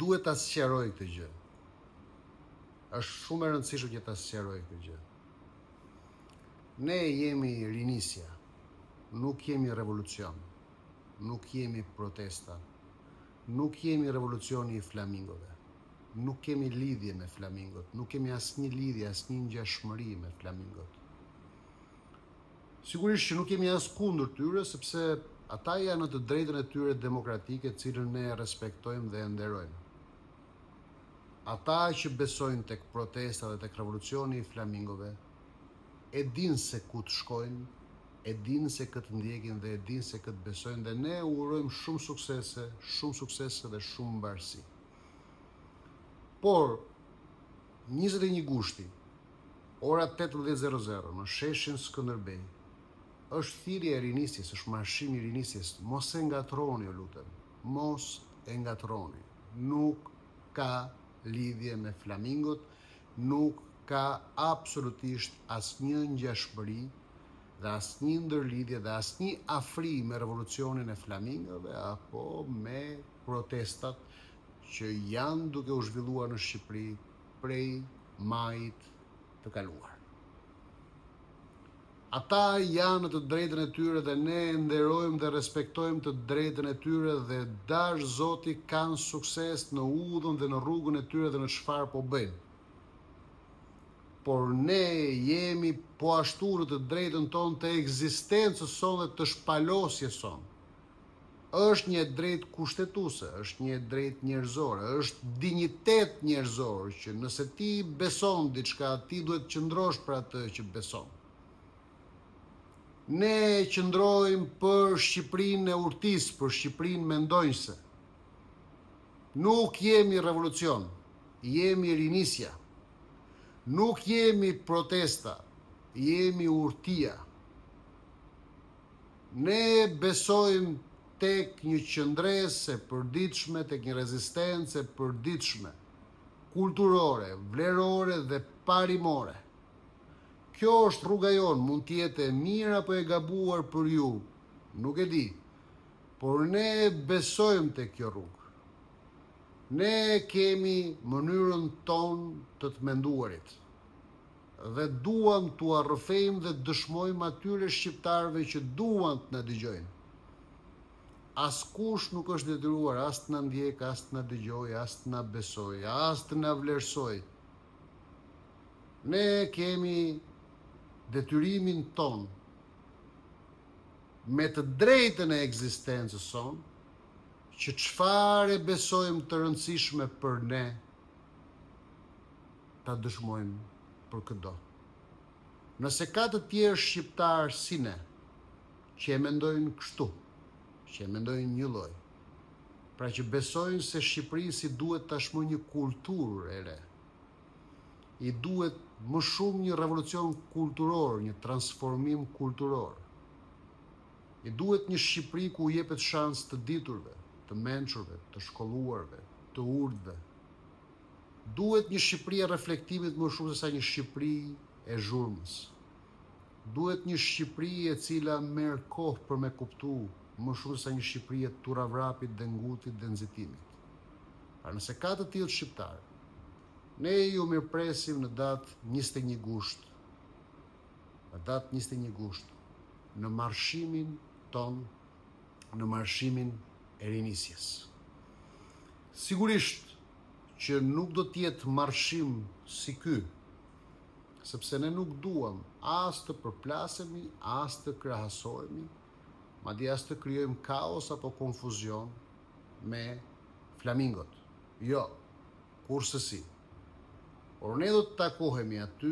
duhet ta sqaroj këtë gjë. Është shumë e rëndësishme që ta sqaroj këtë gjë. Ne jemi rinisja, nuk jemi revolucion, nuk jemi protesta, nuk jemi revolucioni I flamingove, nuk kemi lidhje me flamingot, nuk kemi asnjë lidhje, asnjë ngjashmëri me flamingot. Sigurisht që nuk kemi as kundër tyre, sepse ata janë në të drejtën e tyre demokratike, cilën ne respektojmë dhe e nderojmë. Ata që besojnë tek protesta dhe tek revolucioni I flamingove, e dinë se ku të shkojnë, e dinë se këtë ndjekin dhe e dinë se këtë besojnë dhe ne urojmë shumë suksese dhe shumë mbarësi. Por, 21 gushti, ora 18:00 në sheshin Skënderbej, është thirrje e rinisjes, është marshimi I rinisjes. Mos e ngatroni, ju lutem. Mos e ngatroni. Nuk ka lidhje me flamingot, nuk ka absolutisht asnjë ngjashmëri dhe asnjë ndërlidhje dhe asnjë afri me revolucionin e flamingove apo me protestat që janë duke u zhvilluar në Shqipëri prej majit të kaluar. Ata janë në të drejtën e tyre dhe ne nderojmë dhe respektojmë të drejtën e tyre dhe dash Zoti kanë sukses në udhën dhe në rrugën e tyre dhe në çfarë po bëjnë. Por ne jemi po ashtu në të drejtën tonë të ekzistencës sonë dhe të shpalosjes sonë. Është një drejt kushtetuese, është një drejt njerëzore, është dinjitet njerëzor që nëse ti beson diçka, ti duhet qëndrosh për atë që beson. Ne qëndrojmë për Shqipërinë e urtisë, për Shqipërinë mendojnëse. Nuk jemi revolucion, jemi rinisja. Nuk jemi protesta, jemi urtia. Ne besojmë tek një qëndresë e përditshme, tek një rezistencë e përditshme, kulturore, vlerore dhe parimore. Kjo është rruga jonë, mund të jetë e mirë apo e gabuar për ju, nuk e di, por ne besojmë tek kjo rrugë. Ne kemi mënyrën tonë të menduarit dhe duam t'u arrëfejmë dhe dëshmojmë atyre shqiptarëve që duan të na dëgjojnë. Askush nuk është detyruar as të na ndjek, as të na dëgjojë, as të na besojë, as të na vlerësojë. Ne kemi detyrimin ton me të drejtën e ekzistencës sonë që çfarë besojmë të rëndësishme për ne ta dëshmojmë për këdo. Nëse ka të tjerë shqiptarë si ne që e mendojnë kështu, që e mendojnë një lloj, pra që besojnë se Shqipërisi duhet tashmë një kulturë e re, I duhet më shumë një revolucion kulturor, një transformim kulturor. I duhet një Shqipëri ku jepet shans të diturve, të mençurve, të shkolluarve, të urdhve. Duhet një Shqipëri e reflektimit më shumë se sa një Shqipëri e zhurmës. Duhet një Shqipëri e cila merr kohë për me kuptu, më shumë se sa një Shqipëri e turavrapit dhe ngutit dhe nxitimit. Pra nëse ka të tillë shqiptarë, ne ju mirëpresim në datë 21 gusht. Në datë 21 gusht, në marshimin ton, në marshimin e rinisjes. Sigurisht që nuk do t'jetë marshim si ky, sepse ne nuk duam as të përplasemi, as të krahasohemi, madje as të krijojmë kaos apo konfuzion me flamingot. Jo, kurse Por ne do të takohemi aty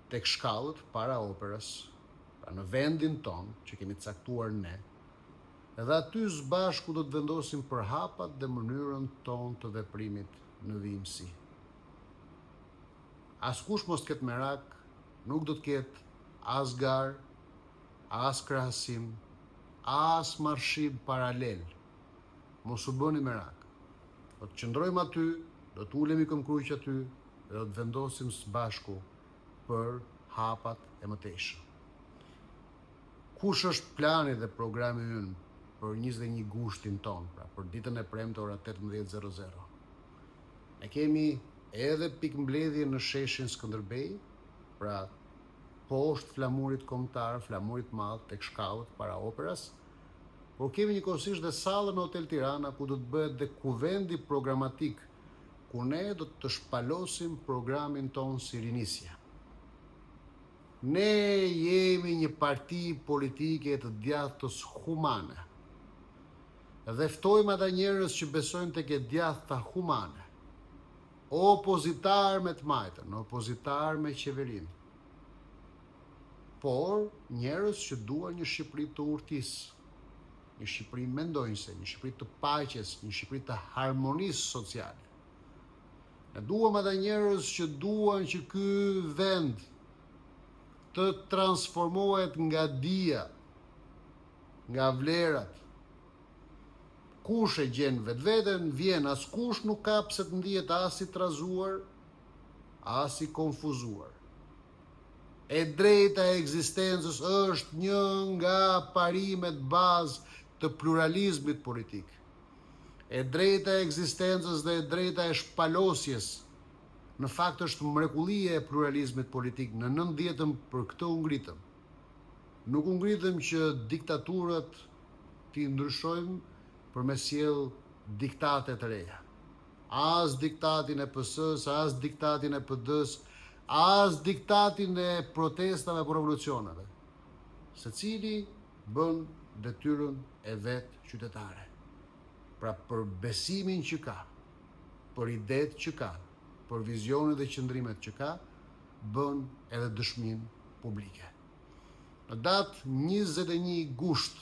tek shkallët para operës, pra në vendin ton që kemi caktuar ne, edhe aty së bashku do të vendosim përhapat dhe mënyrën ton të veprimit në vijimsi. Askush mos ketë merak, nuk do të ketë as gar, as krahasim, as marshim paralel. Mos u bëni merak. Do të qëndrojmë aty, do të ulemi këmbkruq aty dhe do të vendosim së bashku për hapat e mëtejshëm. Kush është plani dhe programi ynë për 21 gushtin ton, pra për ditën e premte ora 18:00. Ne kemi edhe pikëmbledhje në sheshin Skënderbej, pra poshtë flamurit kombëtar, flamurit madh tek shkallët para operas, por kemi njëkohësisht dhe sallën në Hotel Tirana ku do të bëhet dhe kuvendi programatik ku ne do të shpalosim programin ton si rinisja. Ne jemi një parti politike të djathtës humane dhe ftojmë ata njerëz që besojnë tek e djathta humane, opozitar me të majtën, opozitar me qeverinë, por njerëz që duan një Shqipëri të urtisë, një Shqipëri mendojnëse, një Shqipëri të paqes, një Shqipëri të harmonisë sociale. Ne duam ata njerëz që duan që ky vend të transformohet nga dia, nga vlerat. Kush e gjen vetveten, vjen, askush nuk ka pse të ndihet as i trazuar, as i konfuzuar. E drejta e ekzistencës është një nga parimet bazë të pluralizmit politik. E drejta e ekzistencës dhe e drejta e shpalosjes në fakt është mrekullia e pluralizmit politik. Në 90-ën për këtë u ngritëm. Nuk u ngritëm që diktaturat t'i ndryshojmë për me sjell diktate të reja. As diktatin e PS-s, as diktatin e PD-s, as diktatin e protestave apo revolucioneve. Secili bën detyrën e vet qytetare. Pra për besimin që ka, për idetë që ka, për vizionet dhe qëndrimet që ka, bën edhe dëshminë publike. Në datë 21 gusht,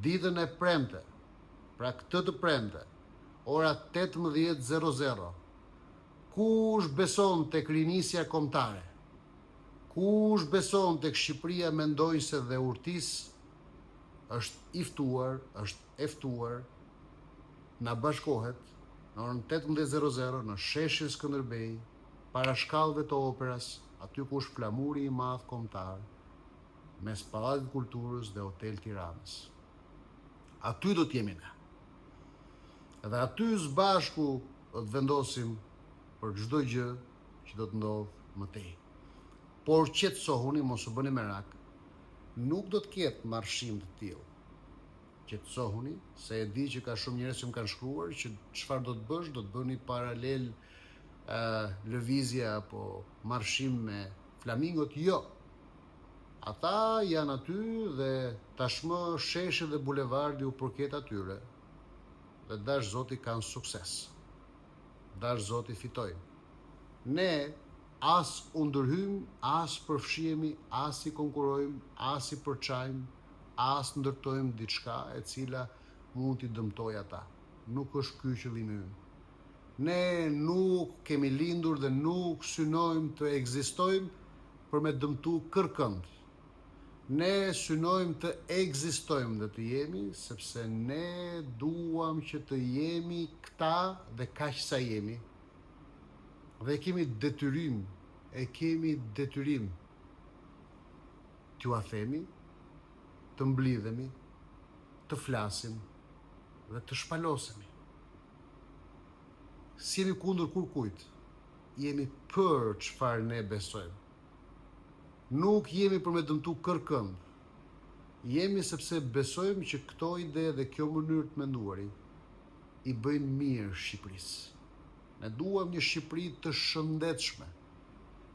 ditën e premte, pra këtë të premte, ora 18:00, kush beson tek rinisja kombëtare, kush beson tek Shqipëria mendojnëse dhe urtisë, është i ftuar, është e ftuar, na bashkohet në orën 18:00 në sheshin Skënderbej, para shkallëve të operas, aty ku është flamuri i madh kombëtar, mes Pallatit Kulturës dhe Hotel Tiranës. Aty do t'jemi ne. Dhe aty së bashku do të vendosim për çdo gjë që do të ndodhë më tej. Por qetësohuni, mos u bëni merak, nuk do të ketë marshim të tillë. Qetësohuni, se e di që ka shumë njerëz që më kanë shkruar që çfarë do të bësh, do të bëni paralel lëvizje apo marshim me flamingot. Jo. Ata janë aty dhe tashmë sheshi dhe bulevardi u përket atyre. Dhe dash Zoti kanë sukses. Dash Zoti fitojnë. Ne as u ndërhyjmë, as përfshihemi, as i konkurrojmë, as i përçajmë, as ndërtojmë diçka e cila mund t'i dëmtojë ata. Nuk është ky qëllimi ynë. Ne nuk kemi lindur dhe nuk synojmë të ekzistojmë për me dëmtu kërkënd. Ne synojmë të ekzistojmë dhe të jemi, sepse ne duam që të jemi këta dhe kaq sa jemi. Dhe kemi detyrim t'ju a themi, të mblidhemi, të flasim dhe të shpalosemi. Si jemi kundër kurkujt, jemi për çfarë ne besojmë. Nuk jemi për me dëmtu kërkënd. Jemi sepse besojmë që këto ide dhe kjo mënyrë të menduari i bëjnë mirë Shqipërisë. Ne duam një Shqipëri të shëndetshme,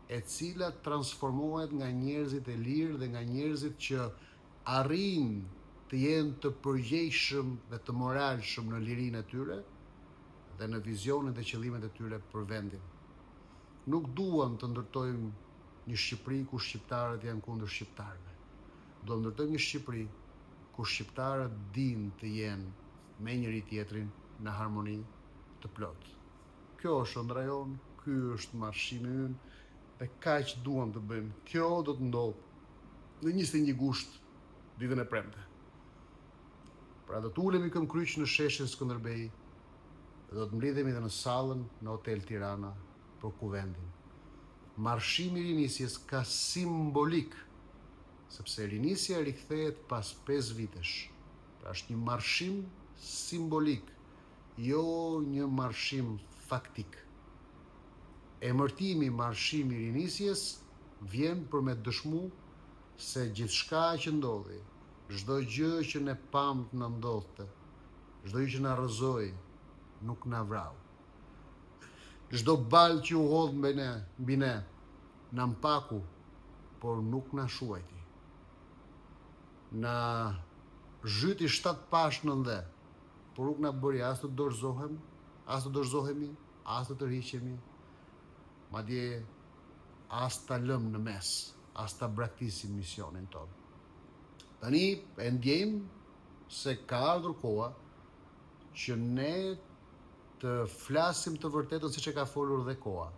e cila transformohet nga njerëzit e lirë dhe nga njerëzit që arrin të jenë të përgjegjshëm dhe të moralshëm në lirinë e tyre dhe në vizionet dhe qëllimet e tyre për vendin. Nuk duam të ndërtojmë një Shqipëri ku shqiptarët janë kundër shqiptarëve. Do ndërtojmë një Shqipëri ku shqiptarët dinë të jenë me njëri tjetrin në harmoni të plotë. Kjo është ëndra jonë, ky është marshimi ynë dhe kaq duam të bëjmë. Kjo do të ndodhë në 21 gusht, ditën e premte. Pra do të ulemi këmbkryq në sheshin Skënderbej dhe do të mblidhemi dhe në sallën në Hotel Tirana për kuvendin. Marshimi i rinisjes ka simbolik, sepse rinisja rikthehet pas 5 vitesh, Pra është një marshim simbolik, jo një marshim faktik. Emërtimi marshimi i rinisjes vjen për me dëshmu se gjithçka që ndodhi, çdo gjë që ne pam të na ndodhte, çdo gjë që na rrëzoi, nuk na vrau. Çdo bal që u hodh mbi ne, na mpaku, por nuk na shuajti. Na zhyti 7 pash në ndhe, por nuk na bëri as të dorëzohemi, as të tërhiqemi, madje as ta lëm në mes, as ta braktisim misionin tonë. Tani e ndjejmë se ka ardhur koha që ne të flasim të vërtetën siç e ka folur dhe koha,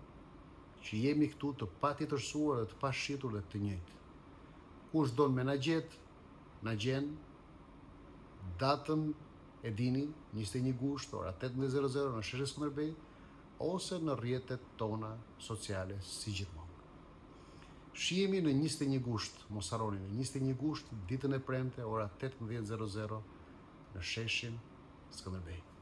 që jemi këtu të patjetërsuar dhe të pashitur dhe të njëjtë. Kush don me na gjet, na gjen. Datën e dini, 21 gusht, ora 18:00 në Sheshi Skënderbej, ose në rrjetet tona sociale si gjithmonë. Shihemi në 21 gusht, mos harroni, në 21 gusht, ditën e premte, ora 18:00 në Sheshin Skënderbej.